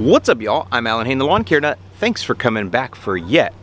What's up, y'all? I'm Alan Hain, the Lawn Care Nut. Thanks for coming back for yet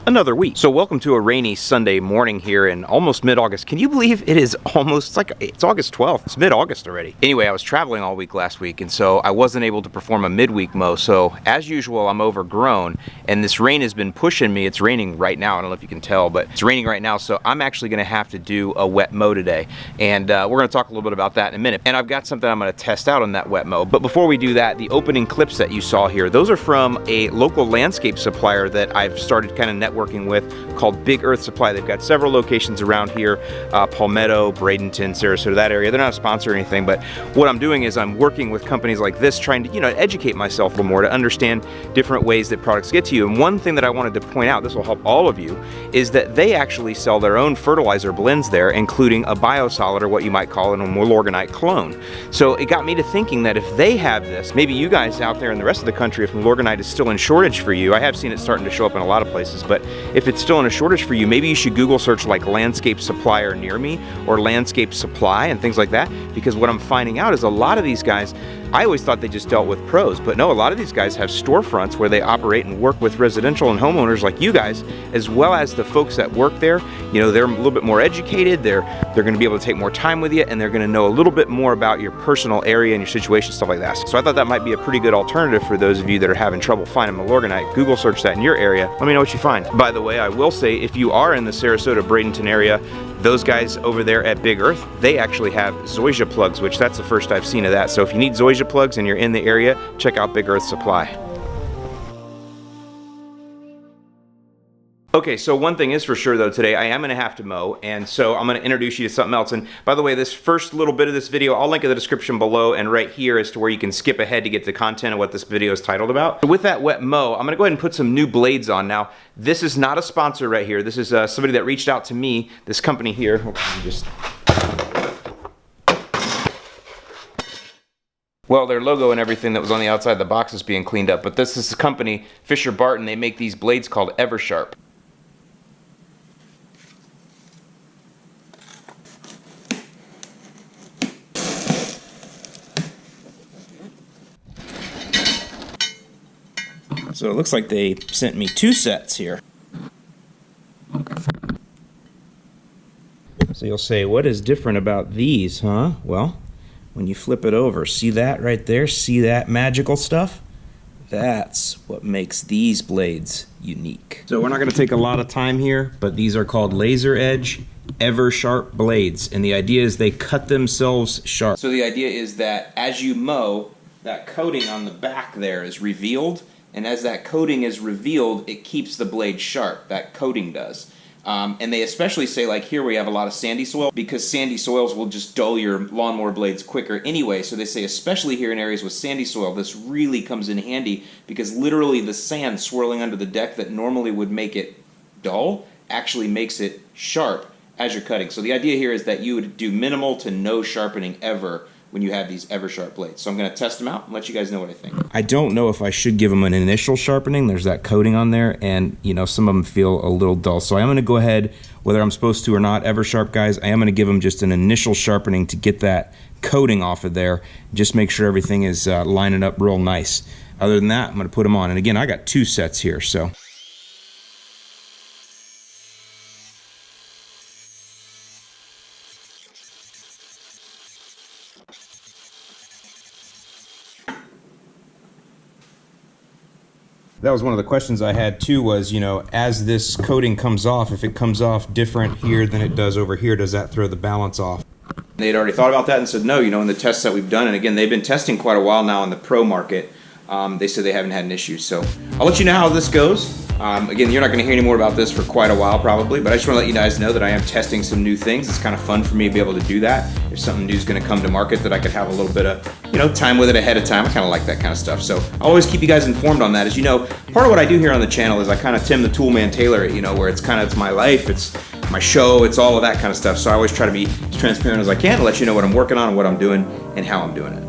another week. So welcome to a rainy Sunday morning here in almost mid-August. Can you believe it is almost, it's August 12th. It's mid-August already. Anyway, I was traveling all week last week, and so I wasn't able to perform a midweek mow. So as usual, I'm overgrown, and this rain has been pushing me. It's raining right now. I don't know if you can tell, but it's raining right now. So I'm actually gonna have to do a wet mow today. And we're gonna talk a little bit about that in a minute. And I've got something I'm gonna test out on that wet mow. But before we do that, the opening clips that you saw here, those are from a local landscape supplier that I've started kind of networking with called Big Earth Supply. They've got several locations around here, Palmetto, Bradenton, Sarasota, that area. They're not a sponsor or anything, but what I'm doing is I'm working with companies like this, trying to, educate myself a little more to understand different ways that products get to you. And one thing that I wanted to point out, this will help all of you, is that they actually sell their own fertilizer blends there, including a biosolid, or what you might call it, a Milorganite clone. So it got me to thinking that if they have this, maybe you guys out there in the rest of the country, if Milorganite is still in shortage for you, I have seen it starting to show up in a lot of places, but if it's still in a shortage for you, maybe you should Google search like landscape supplier near me or landscape supply and things like that, because what I'm finding out is a lot of these guys, I always thought they just dealt with pros, but no, a lot of these guys have storefronts where they operate and work with residential and homeowners like you guys, as well as the folks that work there. They're a little bit more educated, they're gonna be able to take more time with you, and they're gonna know a little bit more about your personal area and your situation, stuff like that. So I thought that might be a pretty good alternative for those of you that are having trouble finding Milorganite. Google search that in your area. Let me know what you find. By the way, I will say, if you are in the Sarasota, Bradenton area, those guys over there at Big Earth, they actually have zoysia plugs, which that's the first I've seen of that. So if you need zoysia plugs and you're in the area, check out Big Earth Supply. Okay, so one thing is for sure though today, I am gonna have to mow, and so I'm gonna introduce you to something else. And by the way, this first little bit of this video, I'll link in the description below and right here as to where you can skip ahead to get the content of what this video is titled about. So with that wet mow, I'm gonna go ahead and put some new blades on. Now, this is not a sponsor right here. This is somebody that reached out to me, this company here. Well, their logo and everything that was on the outside of the box is being cleaned up, but this is the company, Fisher Barton. They make these blades called Eversharp. So it looks like they sent me two sets here. So you'll say, what is different about these, huh? Well, when you flip it over, see that right there? See that magical stuff? That's what makes these blades unique. So we're not gonna take a lot of time here, but these are called laser edge Eversharp blades. And the idea is they cut themselves sharp. So the idea is that as you mow, that coating on the back there is revealed. And as that coating is revealed, it keeps the blade sharp. That coating does. And they especially say, like here we have a lot of sandy soil, because sandy soils will just dull your lawnmower blades quicker anyway. So they say especially here in areas with sandy soil, this really comes in handy, because literally the sand swirling under the deck that normally would make it dull actually makes it sharp as you're cutting. So the idea here is that you would do minimal to no sharpening ever when you have these Eversharp blades. So I'm gonna test them out and let you guys know what I think. I don't know if I should give them an initial sharpening. There's that coating on there, and some of them feel a little dull. So I'm gonna go ahead, whether I'm supposed to or not, Eversharp guys, I am gonna give them just an initial sharpening to get that coating off of there. Just make sure everything is lining up real nice. Other than that, I'm gonna put them on. And again, I got two sets here, so. That was one of the questions I had too, was, as this coating comes off, if it comes off different here than it does over here, does that throw the balance off? They'd already thought about that and said no, in the tests that we've done, and again, they've been testing quite a while now in the pro market, they said they haven't had an issue. So I'll let you know how this goes. Again, you're not going to hear any more about this for quite a while probably, but I just want to let you guys know that I am testing some new things. It's kind of fun for me to be able to do that. If something new is going to come to market, that I could have a little bit of, time with it ahead of time. I kind of like that kind of stuff. So I'll always keep you guys informed on that. As you know, part of what I do here on the channel is I kind of Tim the Toolman tailor it, where it's my life, it's my show, it's all of that kind of stuff. So I always try to be as transparent as I can to let you know what I'm working on and what I'm doing and how I'm doing it.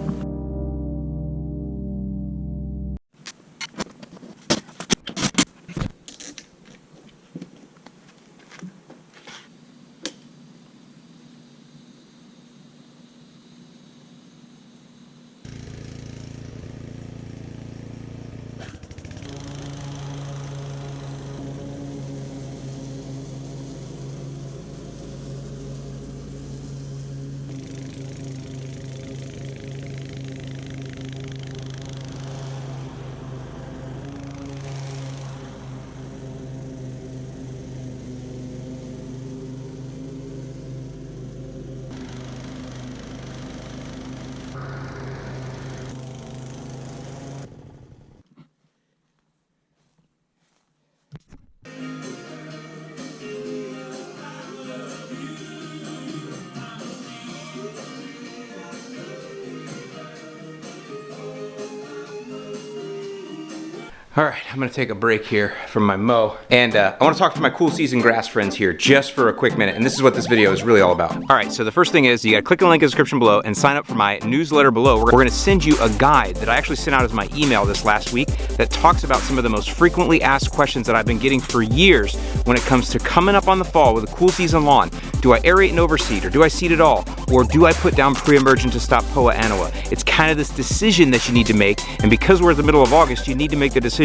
All right, I'm gonna take a break here from my mow, and I wanna talk to my cool season grass friends here just for a quick minute, and this is what this video is really all about. All right, so the first thing is you gotta click the link in the description below and sign up for my newsletter below. We're gonna send you a guide that I actually sent out as my email this last week that talks about some of the most frequently asked questions that I've been getting for years when it comes to coming up on the fall with a cool season lawn. Do I aerate and overseed, or do I seed at all? Or do I put down pre-emergent to stop Poa annua? It's kind of this decision that you need to make, and because we're at the middle of August, you need to make the decision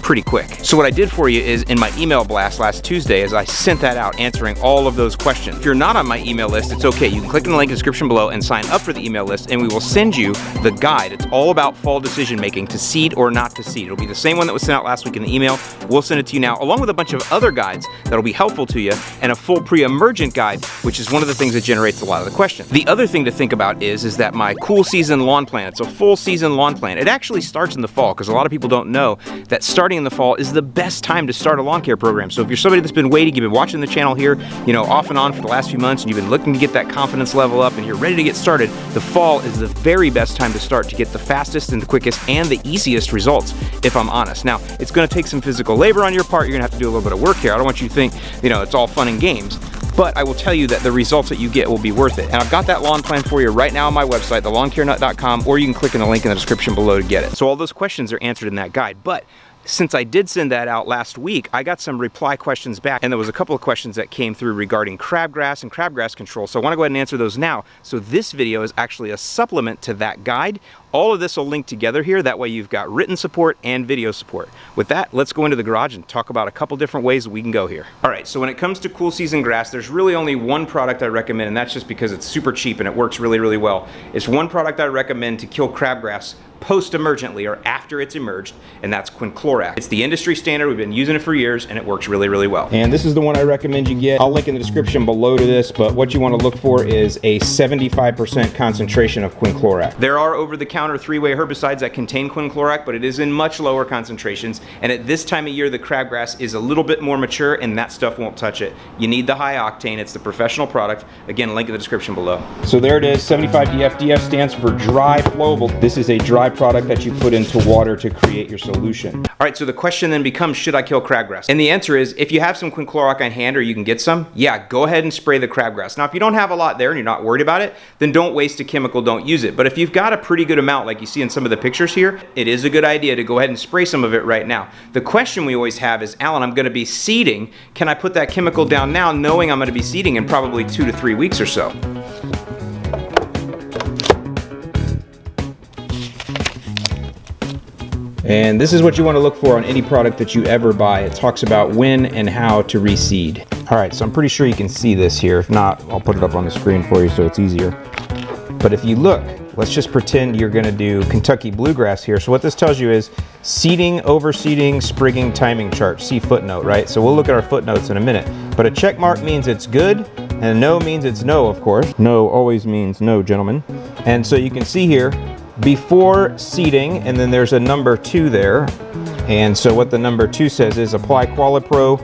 pretty quick. So what I did for you is in my email blast last Tuesday is I sent that out answering all of those questions. If you're not on my email list, it's okay. You can click in the link in the description below and sign up for the email list, and we will send you the guide. It's all about fall decision making, to seed or not to seed. It'll be the same one that was sent out last week in the email. We'll send it to you now, along with a bunch of other guides that'll be helpful to you, and a full pre-emergent guide, which is one of the things that generates a lot of the questions. The other thing to think about is that my cool season lawn plan, it's a full season lawn plan. It actually starts in the fall, because a lot of people don't know that starting in the fall is the best time to start a lawn care program. So if you're somebody that's been waiting, you've been watching the channel here, off and on for the last few months, and you've been looking to get that confidence level up and you're ready to get started, the fall is the very best time to start to get the fastest and the quickest and the easiest results, if I'm honest. Now, it's gonna take some physical labor on your part. You're gonna have to do a little bit of work here. I don't want you to think, it's all fun and games. But I will tell you that the results that you get will be worth it. And I've got that lawn plan for you right now on my website, thelawcarenut.com, or you can click in the link in the description below to get it. So all those questions are answered in that guide. But since I did send that out last week, I got some reply questions back, and there was a couple of questions that came through regarding crabgrass and crabgrass control. So I want to go ahead and answer those now. So this video is actually a supplement to that guide. All of this will link together here. That way you've got written support and video support. With that, let's go into the garage and talk about a couple different ways we can go here. All right, so when it comes to cool season grass, there's really only one product I recommend, and that's just because it's super cheap and it works really, really well. It's one product I recommend to kill crabgrass post-emergently, or after it's emerged, and that's quinclorac. It's the industry standard. We've been using it for years, and it works really, really well. And this is the one I recommend you get. I'll link in the description below to this, but what you want to look for is a 75% concentration of quinclorac. There are over-the-counter three-way herbicides that contain quinclorac, but it is in much lower concentrations, and at this time of year, the crabgrass is a little bit more mature, and that stuff won't touch it. You need the high octane. It's the professional product. Again, link in the description below. So there it is, 75 DF. DF stands for dry flowable. This is a dry product that you put into water to create your solution. All right, so the question then becomes, should I kill crabgrass? And the answer is, if you have some quinclorac on hand, or you can get some, yeah, go ahead and spray the crabgrass. Now, if you don't have a lot there and you're not worried about it, then don't waste a chemical, don't use it. But if you've got a pretty good amount, like you see in some of the pictures here, it is a good idea to go ahead and spray some of it right now. The question we always have is, Alan, I'm gonna be seeding. Can I put that chemical down now, knowing I'm gonna be seeding in probably 2 to 3 weeks or so? And this is what you want to look for on any product that you ever buy. It talks about when and how to reseed. All right, so I'm pretty sure you can see this here. If not, I'll put it up on the screen for you so it's easier. But if you look, let's just pretend you're going to do Kentucky bluegrass here. So what this tells you is seeding, overseeding, sprigging, timing chart. See footnote, right? So we'll look at our footnotes in a minute. But a check mark means it's good, and a no means it's no, of course. No always means no, gentlemen. And so you can see here, before seeding, and then there's a number 2 there. And so what the number 2 says is apply Qualipro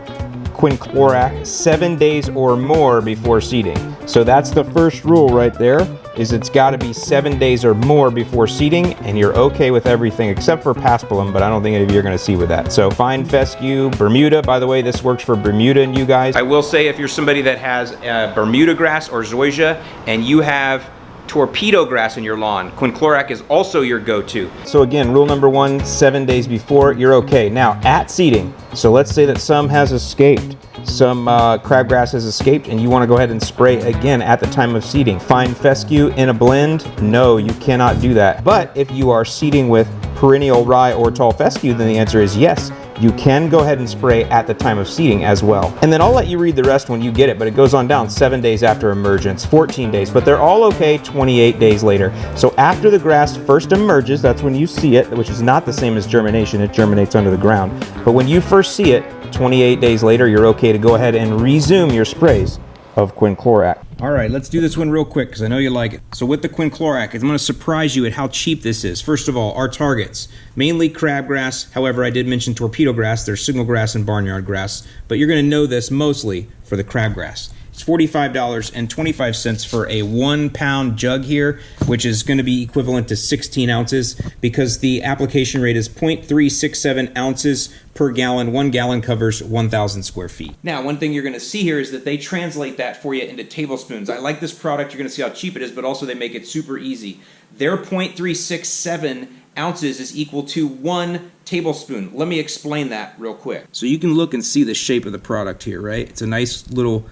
quinclorac 7 days or more before seeding. So that's the first rule right there, is it's got to be 7 days or more before seeding, and you're okay with everything except for paspalum, but I don't think any of you are going to seed with that. So fine fescue, Bermuda, by the way, this works for Bermuda and you guys. I will say if you're somebody that has Bermuda grass or zoysia and you have torpedo grass in your lawn, quinclorac is also your go-to. So again, rule number 1, 7 days before, you're okay. Now at seeding, so let's say that some has escaped, some crabgrass has escaped, and you want to go ahead and spray again at the time of seeding. Fine fescue in a blend? No, you cannot do that. But if you are seeding with perennial rye or tall fescue, then the answer is yes. You can go ahead and spray at the time of seeding as well. And then I'll let you read the rest when you get it, but it goes on down 7 days after emergence, 14 days, but they're all okay 28 days later. So after the grass first emerges, that's when you see it, which is not the same as germination, it germinates under the ground. But when you first see it, 28 days later, you're okay to go ahead and resume your sprays of quinclorac. All right, let's do this one real quick because I know you like it. So with the quinclorac, I'm going to surprise you at how cheap this is. First of all, our targets, mainly crabgrass. However, I did mention torpedo grass. There's signal grass and barnyard grass, but you're going to know this mostly for the crabgrass. It's $45.25 for a 1 pound jug here, which is going to be equivalent to 16 ounces because the application rate is 0.367 ounces per gallon. 1 gallon covers 1,000 square feet. Now, one thing you're going to see here is that they translate that for you into tablespoons. I like this product. You're going to see how cheap it is, but also they make it super easy. Their 0.367 ounces is equal to 1 tablespoon. Let me explain that real quick. So you can look and see the shape of the product here, right? It's a nice little,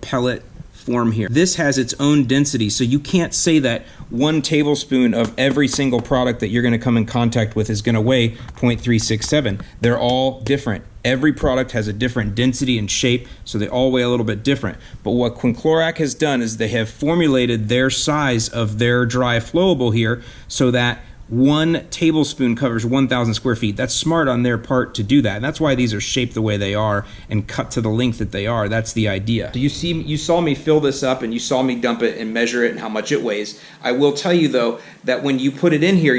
pellet form here. This has its own density, so you can't say that 1 tablespoon of every single product that you're going to come in contact with is going to weigh 0.367. They're all different. Every product has a different density and shape, so they all weigh a little bit different. But what quinclorac has done is they have formulated their size of their dry flowable here so that 1 tablespoon covers 1,000 square feet. That's smart on their part to do that. And that's why these are shaped the way they are and cut to the length that they are. That's the idea. So you saw me fill this up and you saw me dump it and measure it and how much it weighs. I will tell you though that when you put it in here,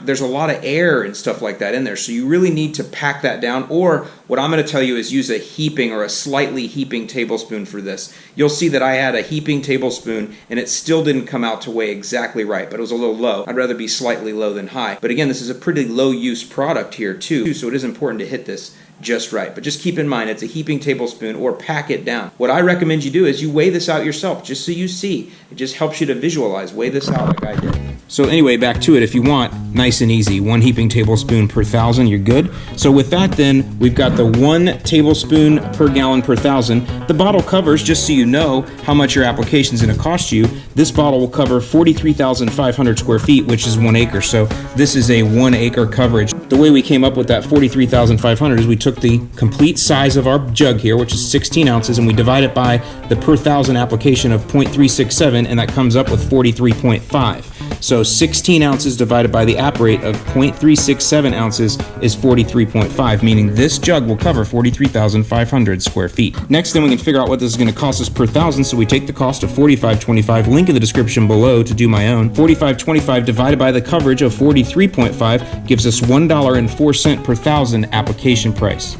there's a lot of air and stuff like that in there. So you really need to pack that down, or what I'm going to tell you is use a heaping or a slightly heaping tablespoon for this. You'll see that I had a heaping tablespoon and it still didn't come out to weigh exactly right, but it was a little low. I'd rather be slightly low than high. But again, this is a pretty low use product here too, so it is important to hit this just right. But just keep in mind, it's a heaping tablespoon, or pack it down. What I recommend you do is you weigh this out yourself, just so you see. It just helps you to visualize. Weigh this out like I did. So anyway, back to it. If you want, nice and easy, 1 heaping tablespoon per 1,000, you're good. So with that then, we've got the 1 tablespoon per gallon per 1,000. The bottle covers, just so you know how much your application is going to cost you, this bottle will cover 43,500 square feet, which is 1 acre. So this is a 1 acre coverage. The way we came up with that 43,500 is we took the complete size of our jug here, which is 16 ounces, and we divide it by the per 1,000 application of 0.367, and that comes up with 43.5. So 16 ounces divided by the app rate of 0.367 ounces is 43.5, meaning this jug will cover 43,500 square feet. Next, then we can figure out what this is going to cost us per 1,000, so we take the cost of $45.25, link in the description below to do my own. $45.25 divided by the coverage of 43.5 gives us $1.04 per 1,000 application price.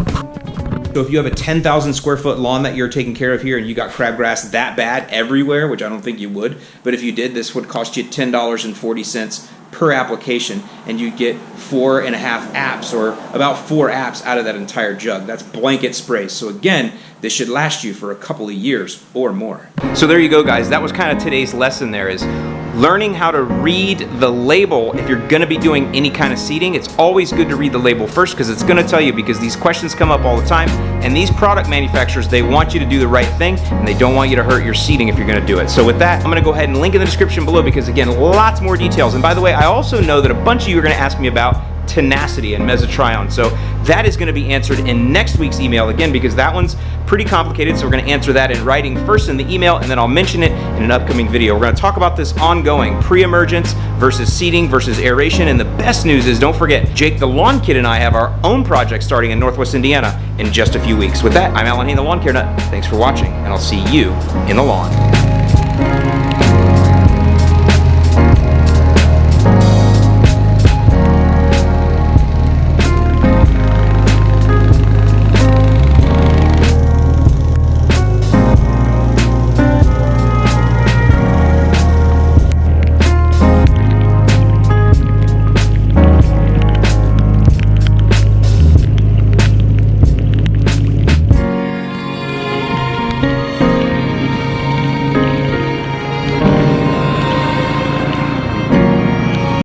So if you have a 10,000 square foot lawn that you're taking care of here and you got crabgrass that bad everywhere, which I don't think you would, but if you did, this would cost you $10.40 per application, and you get 4.5 apps, or about 4 apps out of that entire jug. That's blanket sprays. So again, this should last you for a couple of years or more. So there you go, guys. That was kind of today's lesson there, is learning how to read the label. If you're going to be doing any kind of seeding, it's always good to read the label first, because it's going to tell you, because these questions come up all the time, and these product manufacturers, they want you to do the right thing, and they don't want you to hurt your seeding if you're going to do it. So with that, I'm going to go ahead and link in the description below, because again, lots more details. And by the way, I also know that a bunch of you are going to ask me about Tenacity and mesotrione. So that is going to be answered in next week's email, again, because that one's pretty complicated. So we're going to answer that in writing first in the email, and then I'll mention it in an upcoming video. We're going to talk about this ongoing, pre-emergence versus seeding versus aeration. And the best news is, don't forget, Jake the Lawn Kid and I have our own project starting in Northwest Indiana in just a few weeks. With that, I'm Alan Hain, the Lawn Care Nut. Thanks for watching, and I'll see you in the lawn.